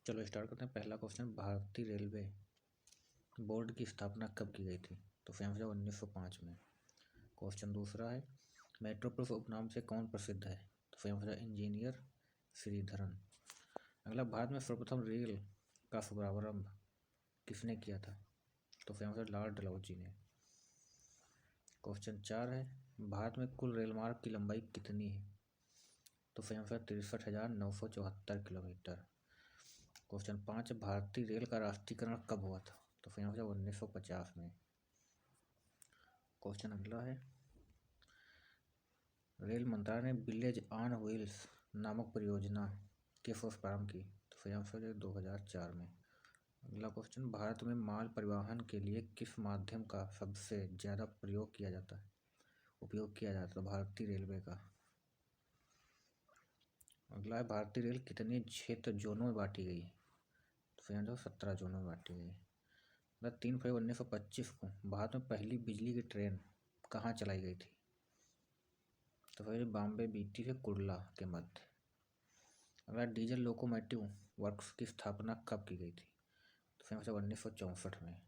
चलो स्टार्ट करते हैं। पहला क्वेश्चन, भारतीय रेलवे बोर्ड की स्थापना कब की गई थी? तो फ्रेंड्स 1905 में। क्वेश्चन दूसरा है, मेट्रोप्लस उपनाम से कौन प्रसिद्ध है? तो फ्रेंड्स इंजीनियर श्रीधरन। अगला, भारत में सर्वप्रथम रेल का शुभारंभ किसने किया था? तो फ्रेंड्स लॉर्ड डलहौजी ने। क्वेश्चन 4 है, भारत में कुल रेलमार्ग की लंबाई कितनी है? तो फ्रेंड्स 63,974 किलोमीटर। क्वेश्चन 5, भारतीय रेल का राष्ट्रीयकरण कब हुआ था? तो फ्रेंड्स 1950 में। क्वेश्चन अगला है, रेल मंत्रालय ने विलेज ऑन व्हील्स नामक परियोजना किस वर्ष प्रारंभ की? तो फ्रेंड्स 2004 में। अगला क्वेश्चन, भारत में माल परिवहन के लिए किस माध्यम का सबसे ज़्यादा उपयोग किया जाता है? भारतीय रेलवे का। अगला है, भारतीय रेल कितने क्षेत्र जोनों में बांटी गई है? तो फ्रेंड्स 17 जोनों में बांटी गई है। 3 फरवरी 1925 को भारत में पहली बिजली की ट्रेन कहाँ चलाई गई थी? तो फिर बॉम्बे बीटी से कुर्ला के मध्य। अगला, डीजल लोकोमोटिव वर्क्स की स्थापना कब की गई थी? तो फिर 1964 में।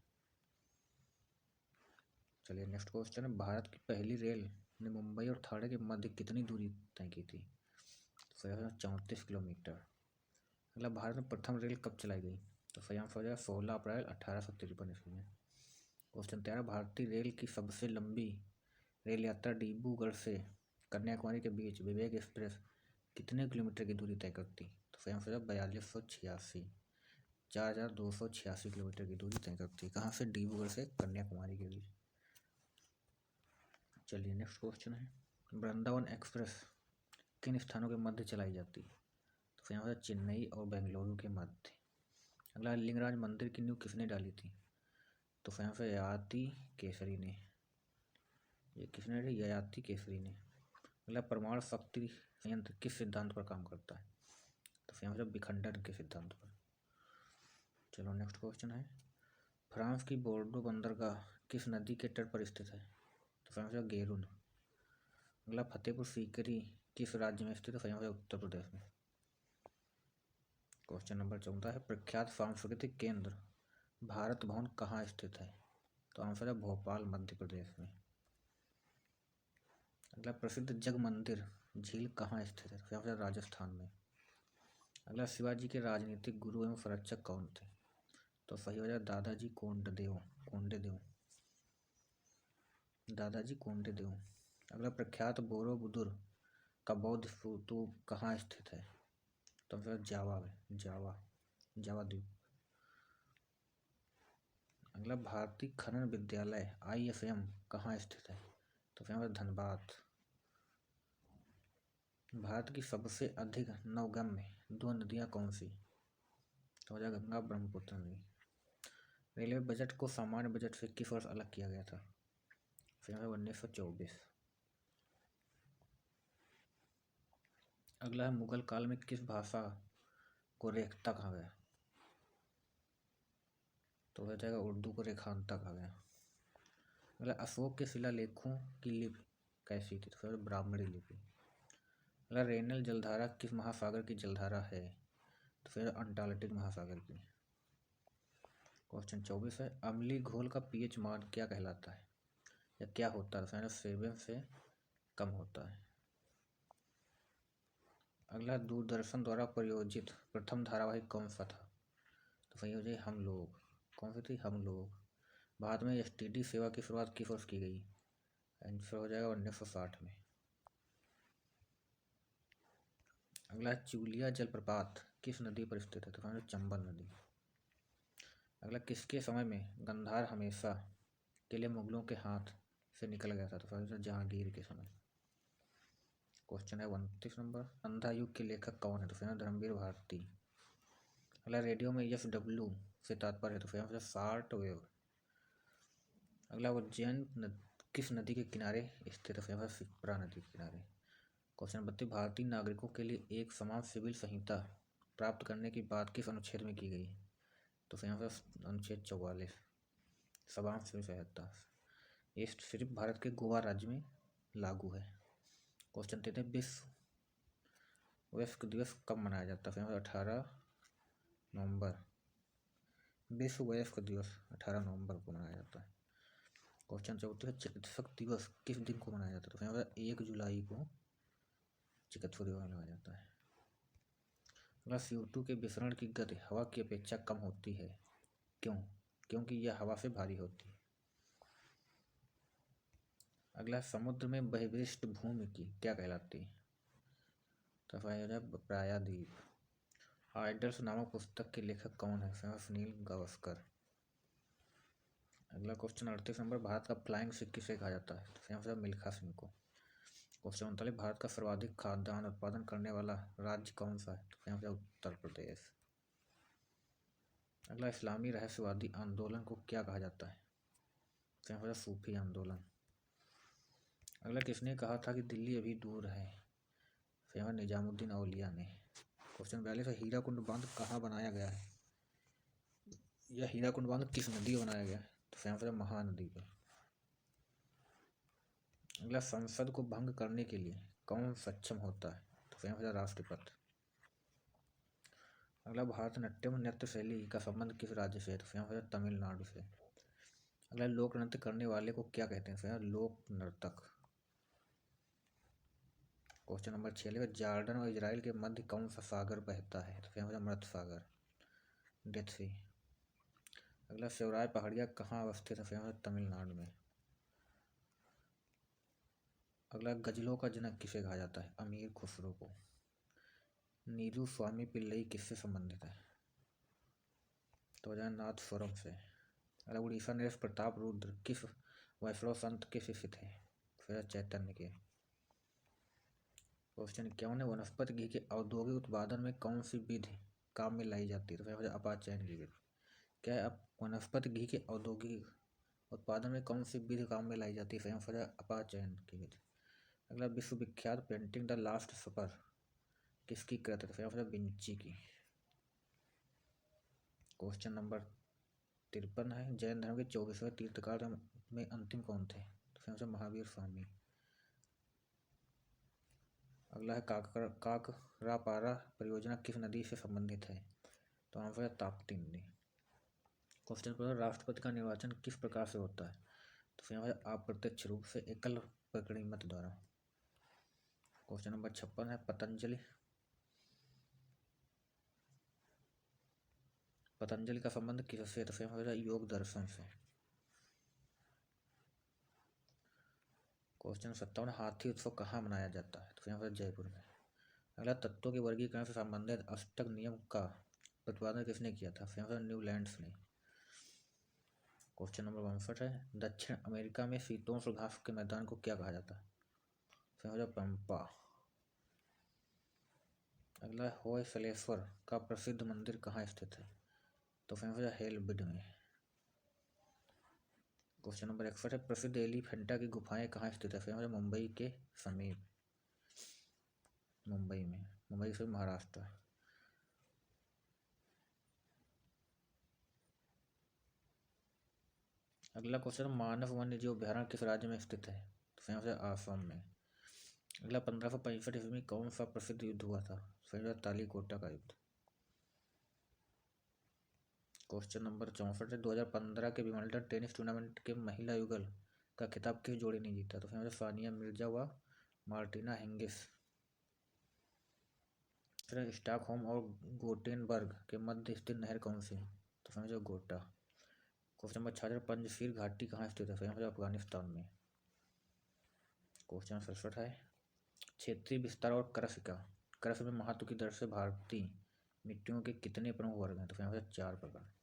चलिए नेक्स्ट क्वेश्चन है, भारत की पहली रेल ने मुंबई और ठाणे के मध्य कितनी दूरी तय की थी? तो फिर 34 किलोमीटर। अगला, भारत में प्रथम रेल कब चलाई गई? तो फिर 16 अप्रैल 1853 ईस्वी में। क्वेश्चन 13, भारतीय रेल की सबसे लंबी रेल यात्रा डिब्रूगढ़ से कन्याकुमारी के बीच विवेक एक्सप्रेस कितने किलोमीटर की दूरी तय करती? तो फिर 4286 4286 किलोमीटर की दूरी तय करती। कहाँ से? डिब्रूगढ़ से कन्याकुमारी के बीच। चलिए नेक्स्ट क्वेश्चन है, वृंदावन एक्सप्रेस किन स्थानों के मध्य चलाई जाती है? तो फिर चेन्नई और बेंगलुरु के मध्य। अगला, लिंगराज मंदिर की नींव किसने डाली थी? तो फिर ययाति केसरी ने। ये किसने डाली? ययाति केसरी ने। अगला, परमाणु शक्ति संयंत्र किस सिद्धांत पर काम करता है? तो फिर विखंडन के सिद्धांत पर। चलो नेक्स्ट क्वेश्चन है, फ्रांस की बोर्डो बंदरगाह किस नदी के तट पर स्थित है? तो फिर गेरून। अगला, फतेहपुर सीकरी किस राज्य में स्थित है? फिर उत्तर प्रदेश में। क्वेश्चन नंबर 14 है, प्रख्यात सांस्कृतिक केंद्र भारत भवन कहाँ स्थित है? तो आंसर है भोपाल, मध्य प्रदेश में। अगला, प्रसिद्ध जग मंदिर झील कहाँ स्थित है? तो राजस्थान में। अगला, शिवाजी के राजनीतिक गुरु एवं संरक्षक कौन थे? तो सही हो जाए दादाजी कोंडेदेव। अगला, प्रख्यात बोरोबुदुर का बौद्ध स्तूप कहाँ स्थित है? तो फिर जावा द्वीप। अगला, भारतीय खनन विद्यालय IFM कहाँ स्थित है? तो फिर धनबाद। भारत की सबसे अधिक नवगम्य 2 नदियाँ कौन सी? तो हो जाएगा गंगा ब्रह्मपुत्र नदी। रेलवे बजट को सामान्य बजट से किस वर्ष अलग किया गया था? फिर 1924। अगला है, मुगल काल में किस भाषा को रेखता कहा गया? तो हो जाएगा उर्दू को रेखांता कहा गया। अगला, अशोक के शिलालेखों की लिपि कैसी थी? तो फिर ब्राह्मणी लिपि। अगला, रेनल जलधारा किस महासागर की जलधारा है? तो फिर अंटार्कटिक महासागर की। क्वेश्चन 24 है, अम्लीय घोल का pH मान क्या कहलाता है या क्या होता है? तो 7 से कम होता है। अगला, दूरदर्शन द्वारा प्रायोजित प्रथम धारावाहिक कौन सा था? तो वही हो जाए हम लोग। कौन सी थी? हम लोग। भारत में STD सेवा की शुरुआत किस वर्ष की गई? आंसर हो जाएगा 1960 में। अगला, चूलिया जलप्रपात किस नदी पर स्थित है? तो चंबल नदी। अगला, किसके समय में गंधार हमेशा के लिए मुगलों के हाथ से निकल गया था? तो जहांगीर के समय। क्वेश्चन है 29 नंबर, अंधा युग के लेखक कौन है? तो फिर धर्मवीर भारती। अगला, रेडियो में FW से तात्पर्य है? तो फिर शॉर्ट वेव। अगला, उज्जैन किस नदी के किनारे स्थित है? तो शिप्रा नदी के किनारे। क्वेश्चन 32, भारतीय नागरिकों के लिए एक समान सिविल संहिता प्राप्त करने की बात किस अनुच्छेद में की गई? तो फिर अनुच्छेद 44 समान सिविल संहिता। ये सिर्फ भारत के गोवा राज्य में लागू है। क्वेश्चन 33, विश्व वयस्क दिवस कब मनाया जाता है? 18 नवंबर। विश्व वयस्क दिवस 18 नवंबर को मनाया जाता है। क्वेश्चन 34 चिकित्सक दिवस किस दिन को मनाया जाता है? तो 1 जुलाई को चिकित्सक दिवस मनाया जाता है। अगला CO2 के विसरण की गति हवा की अपेक्षा कम होती है, क्यों? क्योंकि यह हवा से भारी होती है। अगला समुद्र में बहिर्विष्ट भूमि की क्या कहलाती है? तो प्रायद्वीप। आइडल्स नामक पुस्तक के लेखक कौन है? सुनील गावस्कर। अगला क्वेश्चन 38 नंबर, भारत का फ्लाइंग सिख किसे कहा जाता है? तो मिल्खा सिंह को। क्वेश्चन 39, भारत का सर्वाधिक खाद्यान्न उत्पादन करने वाला राज्य कौन सा है? तो उत्तर प्रदेश। अगला इस्लामी रहस्यवादी आंदोलन को क्या कहा जाता है? तो सूफी आंदोलन। अगला किसने कहा था कि दिल्ली अभी दूर है? तो निजामुद्दीन औलिया ने। क्वेश्चन 42, हीराकुंड बांध कहाँ बनाया गया है? यह हीराकुंड बांध किस नदी में बनाया गया है? तो महानदी पर। अगला संसद को भंग करने के लिए कौन सक्षम होता है? तो राष्ट्रपति। अगला भारतनाट्यम नृत्य शैली का संबंध किस राज्य से है? तो तमिलनाडु से। अगला लोक नृत्य करने वाले को क्या कहते हैं? लोक नर्तक। क्वेश्चन नंबर 46, जॉर्डन और इजराइल के मध्य कौन सा सागर बहता है? तो मृत सागर, डेथ सी। अगला शिवराय पहाड़िया कहाँ अवस्थित है? तमिलनाडु में। अगला गजलों का जनक किसे कहा जाता है? अमीर खुसरो को। नीलू स्वामी पिल्लई किससे संबंधित है? तो नाथस्वरम से। अगला उड़ीसा नरेश प्रताप रुद्र किस वैष्णव संत के शिष्य थे? फिर चैतन्य के। क्वेश्चन 51, वनस्पति घी के औद्योगिक उत्पादन में कौन सी विधि काम में लाई जाती है? तो अपाचयन की विधि। क्या है? वनस्पति घी के औद्योगिक उत्पादन में कौन सी विधि काम में लाई जाती है? अपाचयन की विधि। अगला विश्वविख्यात पेंटिंग द लास्ट सपर किसकी कृत है? विंची की। क्वेश्चन नंबर 53 है, जैन धर्म के 24वें तीर्थकार में अंतिम कौन थे? तो महावीर स्वामी। अगला है काकरापारा परियोजना किस नदी से संबंधित है? तो आंसर ताप्ती नदी। क्वेश्चन पर राष्ट्रपति का निर्वाचन किस प्रकार से होता है? तो अप्रत्यक्ष रूप से एकल प्रकरण मत द्वारा। क्वेश्चन नंबर 56 है, पतंजलि का संबंध किससे? तो योग दर्शन से। क्वेश्चन 57, हाथी उत्सव कहाँ मनाया जाता है? तो जयपुर में। अगला तत्वों के वर्गीकरण से संबंधित अष्टक नियम का प्रतिपादन किसने किया था? न्यूलैंड्स ने। क्वेश्चन नंबर 62 है, दक्षिण अमेरिका में शीतोष्ण घास के मैदान को क्या कहा जाता है? पंपा। अगला होयसलेश्वर का प्रसिद्ध मंदिर कहाँ स्थित है? तो हेलबिड में। क्वेश्चन नंबर 61 है, प्रसिद्ध एलिफेंटा की गुफाएं कहाँ स्थित है? मुंबई के समीप, मुंबई में, मुंबई से महाराष्ट्र। अगला क्वेश्चन, मानव वन्य जीव अभ्यारण्य किस राज्य में स्थित है? तो आसाम में। अगला 1565 ईस्वी में कौन सा प्रसिद्ध युद्ध हुआ था? तालीकोटा का युद्ध। क्वेश्चन नंबर 64 है, 2015 के विंबलडन टेनिस टूर्नामेंट के महिला युगल का खिताब किस जोड़ी ने जीता? तो सानिया मिर्जा व मार्टिना हिंगिस। स्टॉकहोम और गोटेनबर्ग के मध्य स्थित नहर कौन सी है? तो गोटा। क्वेश्चन नंबर 66, पंजशीर घाटी कहाँ स्थित है? अफगानिस्तान में। क्वेश्चन 67 है, क्षेत्रीय विस्तार और कृषि में महत्व की दृष्टि से भारतीय मिट्टियों के कितने प्रमुख वर्ग हैं? तो 4 प्रकार।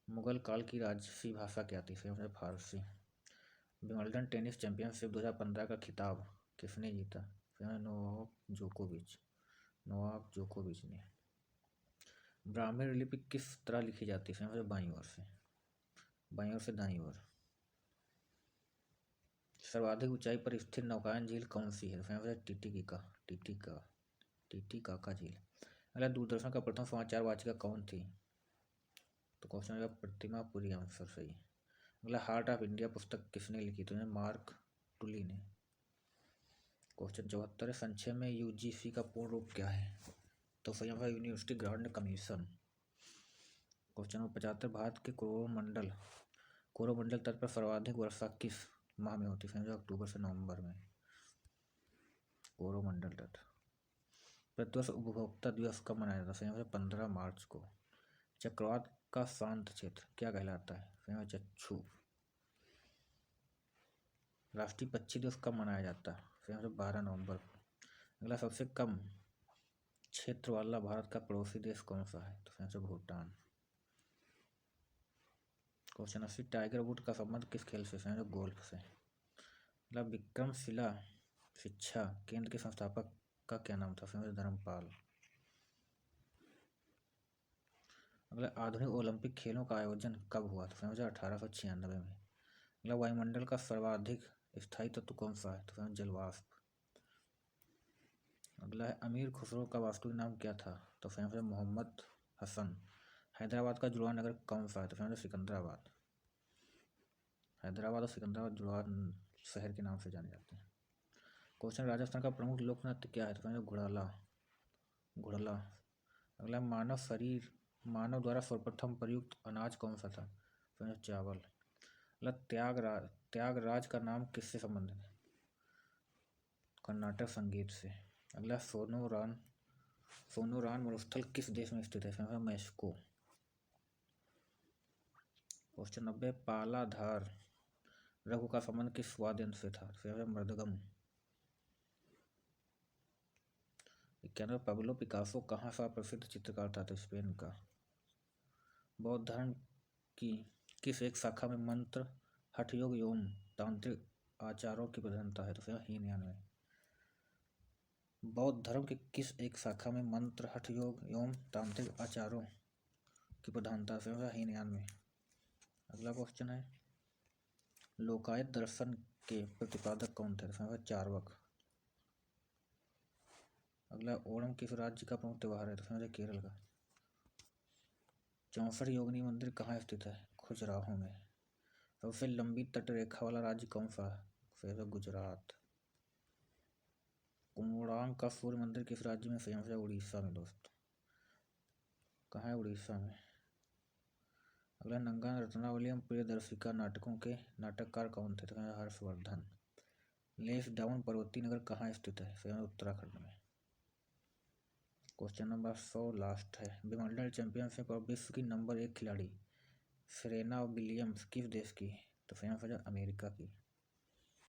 मुगल काल की राजसी भाषा क्या थी? फारसी। विंबलडन टेनिस चैंपियनशिप 2015 का खिताब किसने जीता? नोवाक जोकोविच ने। ब्राह्मी लिपि किस तरह लिखी जाती है? बाईं ओर से दाईं ओर। सर्वाधिक ऊंचाई पर स्थित नौकायन झील कौन सी है? टीटीकाका झील। अगला दूरदर्शन का प्रथम समाचार वाचिका कौन थी? तो क्वेश्चन प्रतिमा पुरी, आंसर सही। अगला हार्ट ऑफ इंडिया पुस्तक किसने लिखी? तो मार्क टुली ने। क्वेश्चन 74 है, संक्षेप में UGC का पूर्ण रूप क्या है? तो संयुक्त university grant commission. Question number 75, Bharat के कोरोमंडल तट पर सर्वाधिक वर्षा किस माह में होती है? अक्टूबर से नवंबर में। कोरोमंडल तट। प्रतिवर्ष उपभोक्ता दिवस कब मनाया जाता है? 15 मार्च को। चक्रवात का शांत क्षेत्र क्या कहलाता है? चक्षु। राष्ट्रीय पक्षी दिवस कब मनाया जाता है? 12 नवंबर को। अगला, सबसे कम क्षेत्र वाला भारत का पड़ोसी देश कौन सा है? तो भूटान। क्वेश्चन 80, टाइगर वुड का संबंध किस खेल से? गोल्फ से। अगला, विक्रमशिला शिक्षा केंद्र के संस्थापक का क्या नाम था? धर्मपाल। अगला, आधुनिक ओलंपिक खेलों का आयोजन कब हुआ था? 1896 में। अगला, वायुमंडल का सर्वाधिक स्थायी तत्व कौन सा है? तो जलवाष्प। अगला है, अमीर खुसरो का वास्तविक नाम क्या था? तो मोहम्मद हसन। हैदराबाद का जुड़वा नगर कौन सा है? तो सिकंदराबाद। हैदराबाद और सिकंदराबाद जुड़वा शहर के नाम से जाने जाते हैं। क्वेश्चन, राजस्थान का प्रमुख लोक नृत्य क्या है? तो घुड़ला। अगला, मानव द्वारा सर्वप्रथम प्रयुक्त अनाज कौन सा था? तो चावल। अगला, त्यागराज का नाम किससे संबंधित है? कर्नाटक संगीत से। अगला, सोनूरान मरुस्थल किस देश में स्थित है? मैक्सिको। क्वेश्चन 90, पालाधार रघु का संबंध किस वाद्य यंत्र से था? मृदगम। 91, पब्लो पिकासो कहाँ का प्रसिद्ध चित्रकार था? तो स्पेन का। बौद्ध धर्म की किस एक शाखा में मंत्र, हठयोग एवं तांत्रिक आचारों की प्रधानता है? तो हीनयान में। बौद्ध धर्म के किस एक शाखा में मंत्र, हठयोग एवं तांत्रिक आचारों की प्रधानता है? हीनयान में। अगला क्वेश्चन है, लोकायत दर्शन के प्रतिपादक कौन थे? चार्वाक। अगला, ओणम किस राज्य का प्रमुख त्योहार है? तो केरल का। 64 योगिनी मंदिर कहाँ स्थित है? खजुराहो में। सबसे लंबी तटरेखा वाला राज्य कौन सा है? गुजरात। कुम्भोडांग का सूर्य मंदिर किस राज्य में? उड़ीसा में दोस्त। कहाँ है? उड़ीसा में। अगला, नंगा रत्नावली एवं प्रियदर्शिका नाटकों के नाटककार कौन थे? तो हर्षवर्धन। लेस डाउन पर्वतीय नगर कहाँ स्थित है? उत्तराखंड में। क्वेश्चन नंबर 100 लास्ट है, विंबलडन चैंपियनशिप और विश्व की नंबर 1 खिलाड़ी सेरेना विलियम्स किस देश की? तो अमेरिका की।